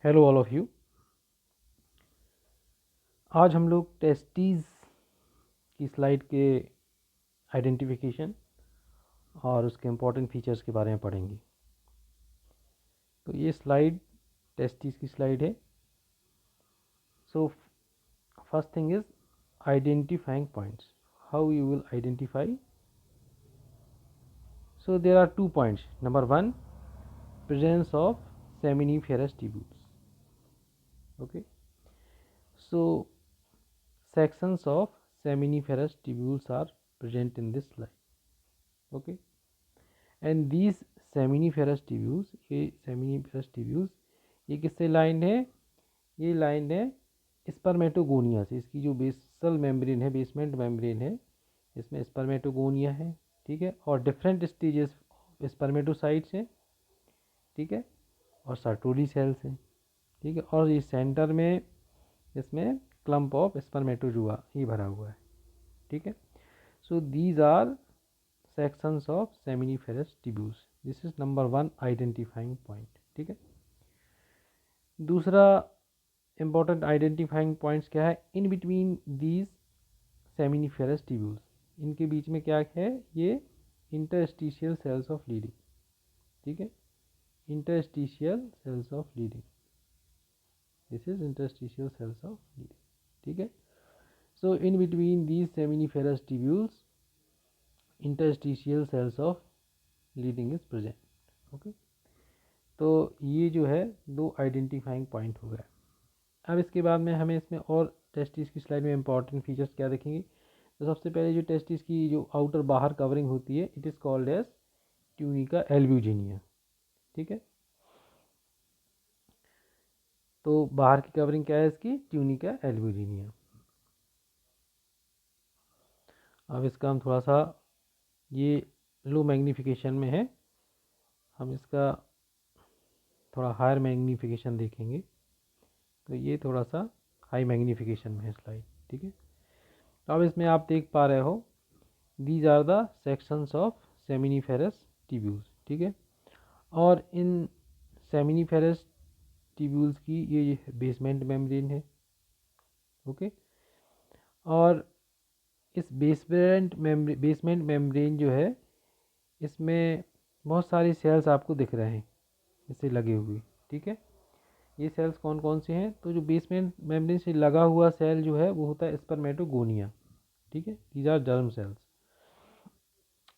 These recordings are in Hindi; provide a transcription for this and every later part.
Hello all of you. आज हम लोग टेस्टीज की स्लाइड के आइडेंटिफिकेशन और उसके इम्पोर्टेंट फीचर्स के बारे में पढ़ेंगे। तो ये स्लाइड टेस्टीज की स्लाइड है। So first thing is identifying points, how you will identify. So there are 2 points. Number 1, presence of seminiferous tubules. Okay, so sections of seminiferous tubules are present in this slide. Okay, and these seminiferous tubules, ये seminiferous tubules ये किससे लाइन है? ये लाइन है स्पर्मेटोगोनिया से। इसकी जो बेसल मेम्ब्रेन है, बेसमेंट मेम्ब्रेन है, इसमें स्पर्मेटोगोनिया है, ठीक है। और डिफरेंट स्टेजेस स्पर्मेटोसाइट्स हैं, ठीक है, और सर्टोली सेल्स हैं, ठीक है। और ये सेंटर में इसमें क्लम्प ऑफ स्पर्मेटोजुआ ये भरा हुआ है, ठीक है। So these are sections of seminiferous tubules. This is number 1 identifying point, ठीक है। दूसरा important identifying points क्या है? In between these seminiferous tubules, इनके बीच में क्या है? ये interstitial cells of Leydig, ठीक है। interstitial cells of Leydig, this is interstitial cells of Leydig, ठीक है। So in between these seminiferous tubules interstitial cells of Leydig is present, okay। तो ये जो है 2 आइडेंटिफाइंग पॉइंट हो गए। अब इसके बाद में हमें इसमें और टेस्टिस की स्लाइड में इंपॉर्टेंट फीचर्स क्या देखेंगे। तो सबसे पहले जो टेस्टिस की जो आउटर बाहर कवरिंग होती है, it is called as tunica albuginea, ठीक है। तो बाहर की कवरिंग क्या है इसकी? Tunica albuginea. अब इसका हम थोड़ा सा, ये लो मैग्नीफिकेशन में है, हम इसका थोड़ा हायर मैग्नीफिकेशन देखेंगे। तो ये थोड़ा सा हाई मैग्नीफिकेशन में है स्लाइड, ठीक है। तो अब इसमें आप देख पा रहे हो, these are the sections of seminiferous tubules, ठीक है। और इन सेमिनिफेरस ट्यूब्यूल्स की ये बेसमेंट मेम्ब्रेन है, ओके। और इस बेसमेंट मेम्ब्रेन जो है, इसमें बहुत सारे सेल्स आपको दिख रहे हैं इससे लगे हुए, ठीक है। ये सेल्स कौन कौन से हैं? तो जो बेसमेंट मेम्ब्रेन से लगा हुआ सेल जो है वो होता है स्पर्मेटोगोनिया, ठीक है। These are germ cells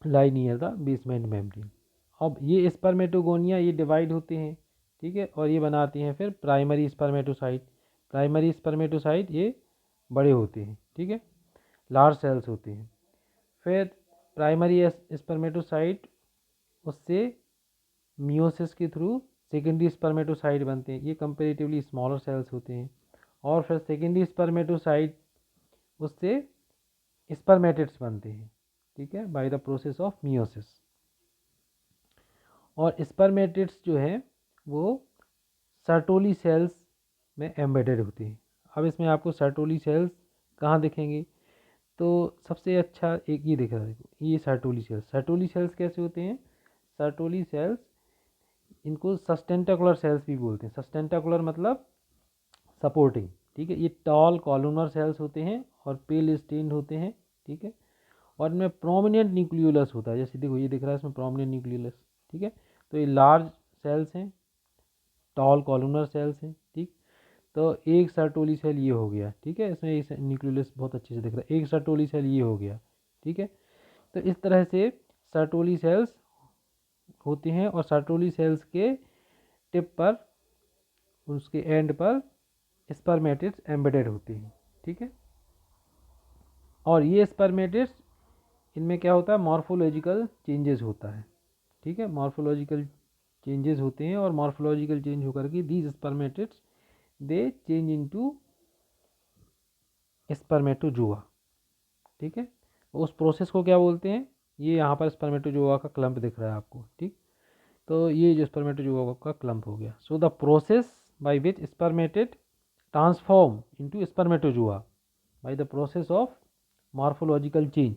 lie near the basement membrane. अब ये स्पर्मेटोगोनिया ये डिवाइड होते हैं, ठीक है, और ये बनाती हैं फिर प्राइमरी स्पर्मेटोसाइट। प्राइमरी स्पर्मेटोसाइट ये बड़े होते हैं, ठीक है, लार्ज सेल्स होते हैं। फिर प्राइमरी स्पर्मेटोसाइट उससे मियोसिस के थ्रू सेकेंडरी स्पर्मेटोसाइट बनते हैं, ये कंपेरेटिवली स्मॉलर सेल्स होते हैं। और फिर सेकेंडरी स्पर्मेटोसाइट उससे स्पर्मेटिड्स बनते हैं, ठीक है, by the process of meiosis. और स्पर्मेटिड्स जो हैं वो सर्टोली सेल्स में एम्बेडेड होते हैं। अब इसमें आपको सर्टोली सेल्स कहाँ दिखेंगे? तो सबसे अच्छा एक ये दिख रहा है, देखो ये सर्टोली सेल्स। सर्टोली सेल्स कैसे होते हैं? सर्टोली सेल्स, इनको सस्टेंटाकुलर सेल्स भी बोलते हैं। सस्टेंटाकुलर मतलब सपोर्टिंग, ठीक है। ये टॉल कॉलुनर सेल्स होते हैं और पेल स्टेन्ड होते हैं, ठीक है। और इनमें प्रोमिनेंट न्यूक्लियोलस होता है, जैसे देखो ये दिख रहा है इसमें प्रोमिनेंट न्यूक्लियोलस, ठीक है। तो ये लार्ज सेल्स हैं, टॉल कॉलुनर सेल्स हैं, ठीक। तो एक सर्टोली सेल ये हो गया, ठीक है, इसमें इस न्यूक्लियोलस बहुत अच्छे से दिख रहा है। एक सर्टोली सेल ये हो गया, ठीक है। तो इस तरह से सर्टोली सेल्स होते हैं और सर्टोली सेल्स के टिप पर, उसके एंड पर स्पर्मेटिड्स एम्बेडेड होते हैं, ठीक है। और ये स्पर्मेटिड्स, इनमें क्या होता है? मॉर्फोलॉजिकल चेंजेस होता है, ठीक है। मॉर्फोलॉजिकल चेंजेस होते हैं और मॉर्फोलॉजिकल चेंज होकर के these spermatids they change into spermatozoa, ठीक है। उस प्रोसेस को क्या बोलते हैं? ये यहाँ पर स्पर्मेटोजोआ का क्लम्प दिख रहा है आपको, ठीक। तो ये जो स्पर्मेटोजोआ का क्लम्प हो गया। So the process by which spermatid transform into spermatozoa by the process of morphological change,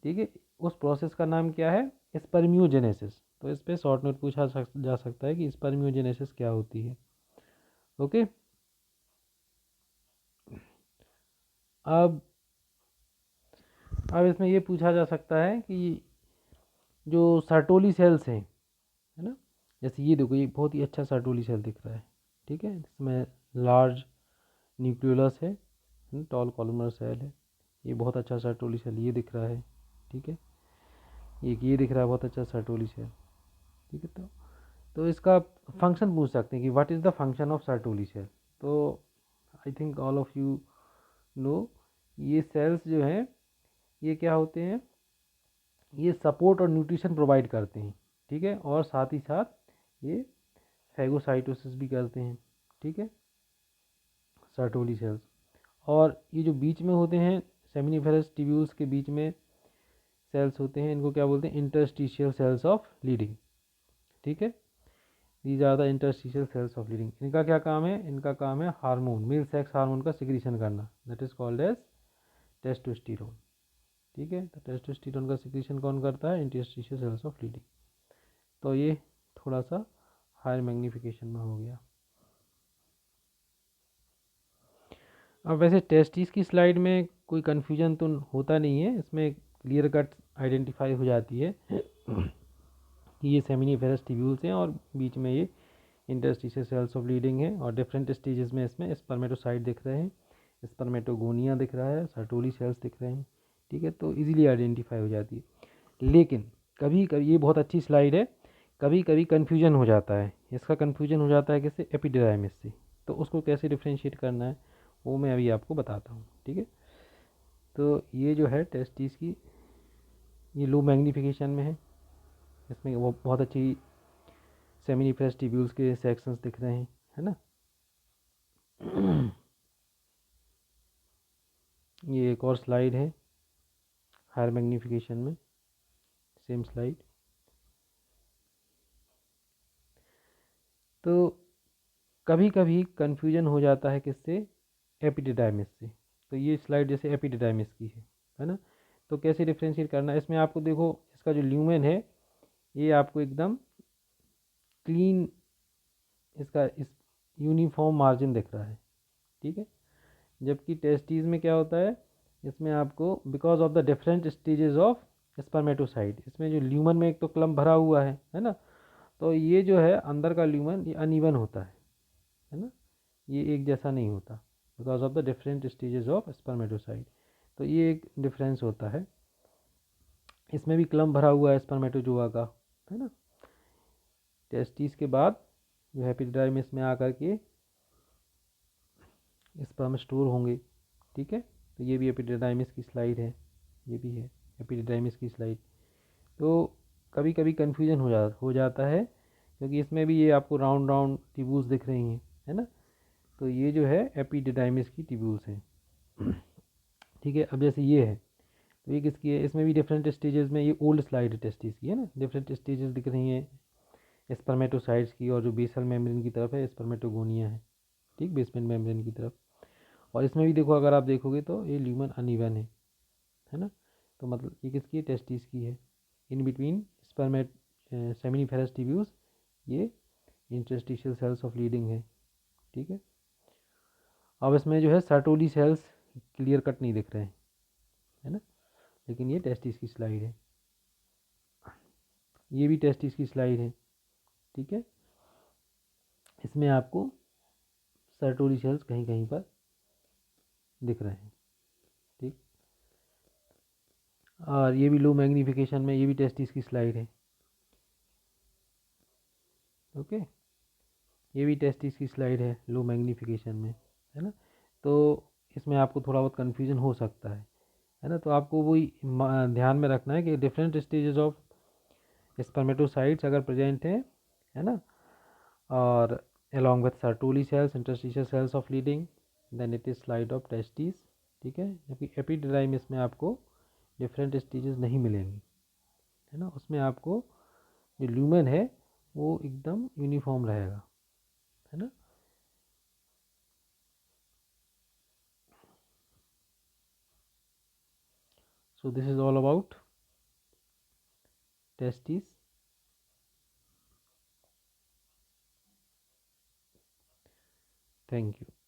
ठीक है। उस प्रोसेस का नाम क्या है? स्पर्मियोजेनेसिस। तो इस पर शॉर्ट नोट पूछा जा सकता है कि स्पर्मियोजेनेसिस क्या होती है। ओके। अब इसमें ये पूछा जा सकता है कि जो सर्टोली सेल्स हैं, है ना, जैसे ये देखो, ये बहुत ही अच्छा सर्टोली सेल दिख रहा है, ठीक है, इसमें लार्ज न्यूक्लियोलस है, टॉल कॉलमर सेल है, ये बहुत अच्छा सर्टोली सेल ये दिख रहा है, ठीक है, ये दिख रहा है बहुत अच्छा सर्टोली सेल, ठीक है। तो इसका फंक्शन पूछ सकते हैं कि what is the function of Sertoli cell. तो I think all of you know, ये सेल्स जो हैं ये क्या होते हैं, ये सपोर्ट और न्यूट्रिशन प्रोवाइड करते हैं, ठीक है, और साथ ही साथ ये फैगोसाइटोसिस भी करते हैं, ठीक है, सर्टोली सेल्स। और ये जो बीच में होते हैं सेमिनिफेरस ट्यूब्यूल्स के बीच में सेल्स होते हैं, इनको क्या बोलते हैं, इंटरस्टिशियल सेल्स ऑफ लीडिंग, ठीक है, these are the interstitial cells of Leydig. इनका क्या काम है, इनका काम है हार्मोन, मेल सेक्स हार्मोन का सिक्रीशन करना, that is called as testosterone, ठीक है। तो टेस्टोस्टेरोन का सिक्रीशन कौन करता है, इंटरस्टिशियल सेल्स ऑफ लीडिंग। तो ये थोड़ा सा हायर मैग्नीफिकेशन में हो गया। अब वैसे टेस्टिस की स्लाइड में कोई कन्फ्यूजन तो होता नहीं है, इसमें क्लियर कट आइडेंटिफाई हो जाती है कि ये सेमिनिफेरस ट्यूब्यूल्स हैं और बीच में ये इंटरस्टिशियल सेल्स ऑफ लीडिंग है, और डिफरेंट स्टेजेस में इसमें स्पर्मेटोसाइट दिख रहे हैं, स्पर्मेटोगोनिया दिख रहा है, सर्टोली सेल्स दिख रहे हैं, ठीक है, तो इजीली आइडेंटिफाई हो जाती है। लेकिन कभी कभी, ये बहुत अच्छी स्लाइड है, कभी कभी कन्फ्यूजन हो जाता है, इसका कन्फ्यूजन हो जाता है किससे, एपिडेराइमिस से। तो उसको कैसे डिफ्रेंशिएट करना है वो मैं अभी आपको बताता हूँ, ठीक है। तो ये जो है टेस्टिस की, ये लो मैग्नीफिकेशन में है, इसमें वो बहुत अच्छी सेमिनिफेरस ट्यूब्यूल्स के सेक्शंस दिख रहे हैं, है ना। ये एक और स्लाइड है हायर मैग्नीफिकेशन में, सेम स्लाइड। तो कभी कभी कन्फ्यूजन हो जाता है किससे, एपिडिडाइमिस से। तो ये स्लाइड जैसे एपिडिडाइमिस की है ना। तो कैसे डिफ्रेंशिएट करना है, इसमें आपको देखो, इसका जो ल्यूमेन है ये आपको एकदम क्लीन, इसका इस यूनिफॉर्म मार्जिन दिख रहा है, ठीक है। जबकि टेस्टीज में क्या होता है, इसमें आपको because of the different stages of spermatocyte, इसमें जो ल्यूमन में एक तो क्लम्प भरा हुआ है ना, तो ये जो है अंदर का ल्यूमन ये अनइवन होता है ना, ये एक जैसा नहीं होता, because of the different stages of spermatocyte. तो ये एक डिफरेंस होता है, इसमें भी क्लम्प भरा हुआ है स्पर्मेटोजोआ का, है ना। टेस्टिस के बाद जो एपिडिडाइमिस में आकर के स्पर्म स्टोर होंगे, ठीक है। तो ये भी एपिडिडाइमिस की स्लाइड है, ये भी है एपिडिडाइमिस की स्लाइड। तो कभी कभी कन्फ्यूजन हो जाता है, क्योंकि इसमें भी ये आपको राउंड राउंड ट्यूब्यूल्स दिख रही हैं, है ना। तो ये जो है एपिडिडाइमिस की ट्यूब्यूल्स हैं, ठीक है। अब जैसे ये है, तो ये किसकी है, इसमें भी डिफरेंट स्टेजेस में, ये ओल्ड स्लाइड है टेस्टिस की, है ना, डिफरेंट स्टेजेस दिख रही हैं स्पर्मेटोसाइट्स की, और जो बेसल मेम्ब्रेन की तरफ है स्पर्मेटोगोनिया है, ठीक, बेसमेंट मेम्ब्रेन की तरफ। और इसमें भी देखो, अगर आप देखोगे तो ये ल्यूमन अनइवन है ना। तो मतलब ये किसकी है, टेस्टिस की है। इन बिटवीन स्पर्मेट सेमिनिफेरस ट्यूब्यूल्स ये इंटरस्टिशियल सेल्स ऑफ लीडिंग है, ठीक है। अब इसमें जो है सर्टोली सेल्स क्लियर कट नहीं दिख रहे हैं, है ना, लेकिन ये टेस्टिस की स्लाइड है, ये भी टेस्टिस की स्लाइड है, ठीक है। इसमें आपको सर्टोली सेल्स कहीं कहीं पर दिख रहे हैं, ठीक। और ये भी लो मैग्नीफिकेशन में, ये भी टेस्टिस की स्लाइड है, ओके। ये भी टेस्टिस की स्लाइड है लो मैग्नीफिकेशन में, है ना। तो इसमें आपको थोड़ा बहुत कन्फ्यूजन हो सकता है ना। तो आपको वही ध्यान में रखना है कि डिफरेंट स्टेजेस ऑफ स्पर्मेटोसाइट्स अगर प्रेजेंट हैं, है ना, और along with Sertoli cells, interstitial cells of leading, then it is slide of testes, ठीक है। जबकि एपिडिडाइमिस में आपको डिफरेंट स्टेजेस नहीं मिलेंगी, है ना, उसमें आपको जो ल्यूमेन है वो एकदम यूनिफॉर्म रहेगा, है ना। So this is all about testis. Thank you.